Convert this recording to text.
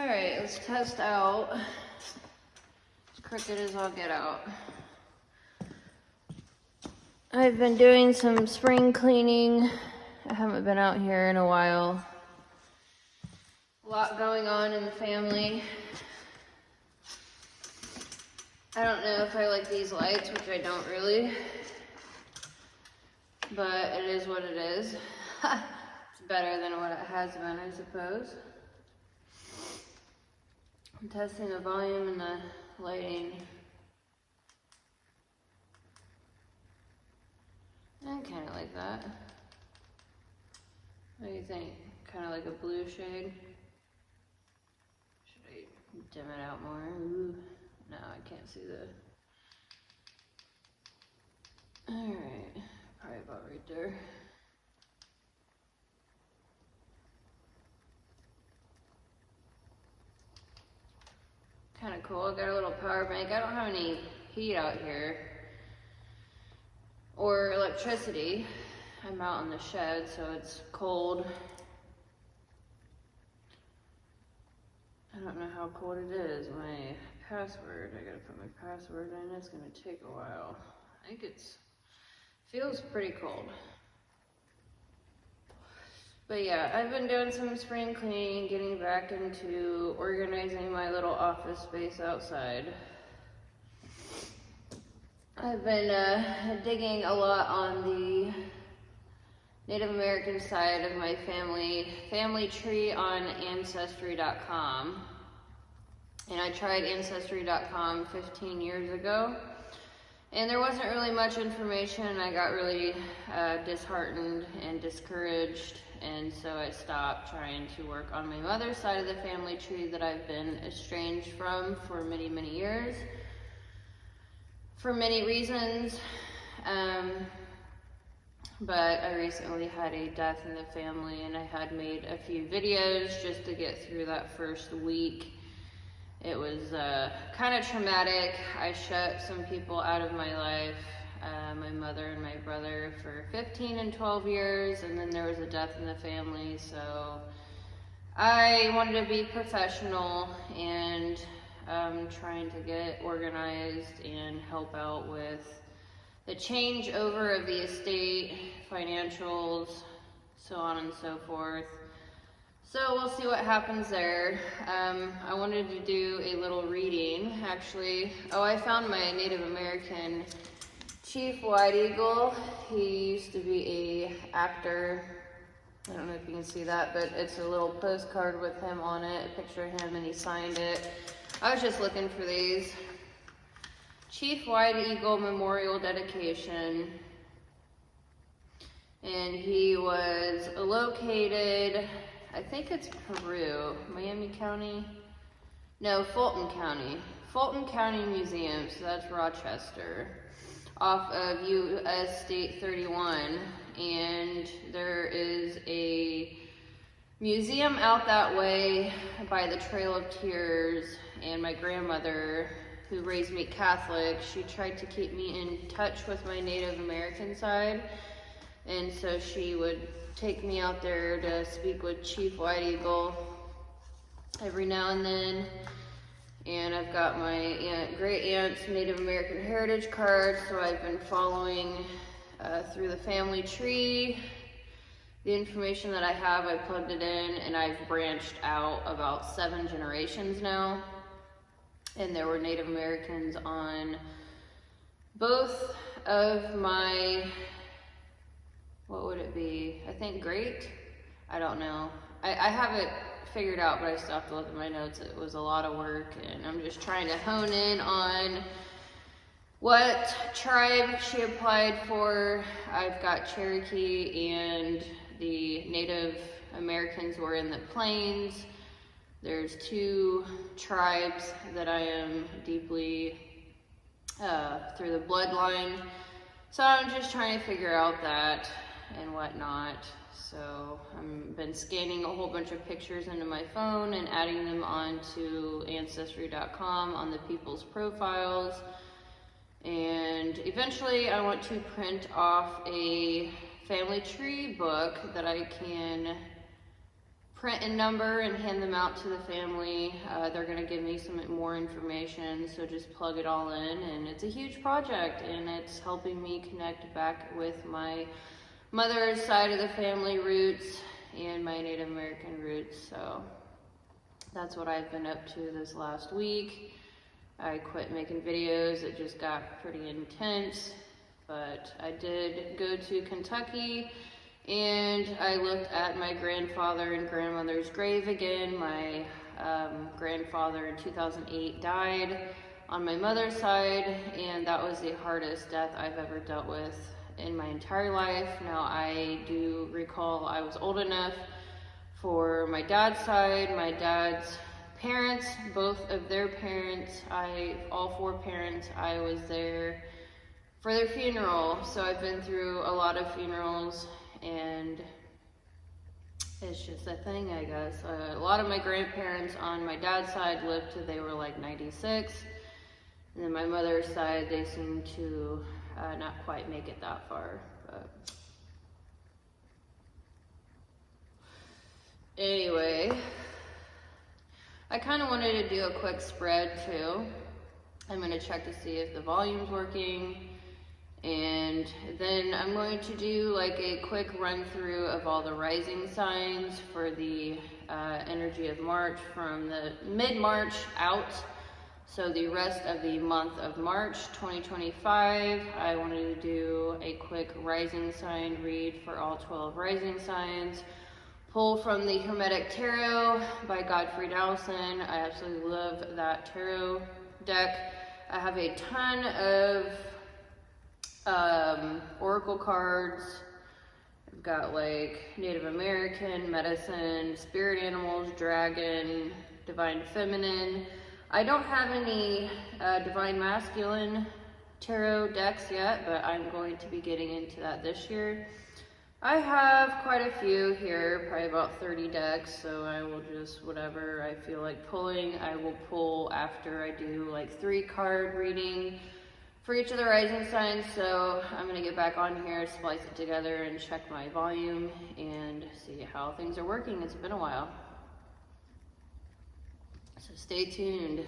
Alright, let's test out. As crooked as I'll get out. I've been doing some spring cleaning. I haven't been out here in a while. A lot going on in the family. I don't know if I like these lights, which I don't really. But it is what it is. It's better than what it has been, I suppose. I'm testing the volume and the lighting. I kind of like that. What do you think? Kind of like a blue shade? Should I dim it out more? Ooh. No, I can't see the... Alright, probably about right there. Kind of cool. I got a little power bank. I don't have any heat out here or electricity. I'm out in the shed, so it's cold. I don't know how cold it is. My password, I gotta put my password in. It's gonna take a while. I think feels pretty cold. But yeah, I've been doing some spring cleaning, getting back into organizing my little office space outside. I've been digging a lot on the Native American side of my family tree on Ancestry.com. And I tried Ancestry.com 15 years ago. And there wasn't really much information. I got really disheartened and discouraged. And so I stopped trying to work on my mother's side of the family tree that I've been estranged from for many, many years. For many reasons. But I recently had a death in the family and I had made a few videos just to get through that first week. It was kind of traumatic. I shut some people out of my life, my mother and my brother, for 15 and 12 years, and then there was a death in the family, so I wanted to be professional and trying to get organized and help out with the changeover of the estate, financials, so on and so forth. So we'll see what happens there. I wanted to do a little reading, actually. Oh, I found my Native American Chief White Eagle. He used to be an actor. I don't know if you can see that, but it's a little postcard with him on it, a picture of him, and he signed it. I was just looking for these. Chief White Eagle Memorial Dedication. And he was located, I think it's Peru, Miami County? No, Fulton County. Fulton County Museum, so that's Rochester, off of US State 31. And there is a museum out that way by the Trail of Tears. And my grandmother, who raised me Catholic, she tried to keep me in touch with my Native American side. And so she would take me out there to speak with Chief White Eagle every now and then. And I've got my great aunt's Native American heritage card, so I've been following through the family tree. The information that I have, I plugged it in, and I've branched out about 7 generations now. And there were Native Americans on both of my, what would it be? I think great? I don't know. I have it figured out, but I still have to look at my notes. It was a lot of work, and I'm just trying to hone in on what tribe she applied for. I've got Cherokee, and the Native Americans were in the plains. There's 2 tribes that I am deeply through the bloodline. So I'm just trying to figure out that and whatnot. So I've been scanning a whole bunch of pictures into my phone and adding them onto Ancestry.com on the people's profiles. And eventually I want to print off a family tree book that I can print a number and hand them out to the family. They're gonna give me some more information, so just plug it all in, and it's a huge project, and it's helping me connect back with my mother's side of the family roots and my Native American roots. So that's what I've been up to this last week. I quit making videos, it just got pretty intense, but I did go to Kentucky and I looked at my grandfather and grandmother's grave again. My grandfather in 2008 died on my mother's side, and that was the hardest death I've ever dealt with in my entire life. Now, I do recall I was old enough for my dad's side, my dad's parents, both of their parents, all four parents, I was there for their funeral. So I've been through a lot of funerals, and it's just a thing, I guess. A lot of my grandparents on my dad's side lived till they were like 96. And then my mother's side, they seem to not quite make it that far. But anyway, I kind of wanted to do a quick spread too. I'm going to check to see if the volume's working. And then I'm going to do like a quick run through of all the rising signs for the energy of March from the mid-March out. So the rest of the month of March 2025, I wanted to do a quick rising sign read for all 12 rising signs. Pull from the Hermetic Tarot by Godfrey Dowson. I absolutely love that tarot deck. I have a ton of oracle cards. I've got like Native American, medicine, spirit animals, dragon, divine feminine. I don't have any divine masculine tarot decks yet, but I'm going to be getting into that this year. I have quite a few here, probably about 30 decks, so I will just, whatever I feel like pulling, I will pull after I do like 3-card reading for each of the rising signs. So I'm going to get back on here, splice it together, and check my volume and see how things are working. It's been a while. So stay tuned.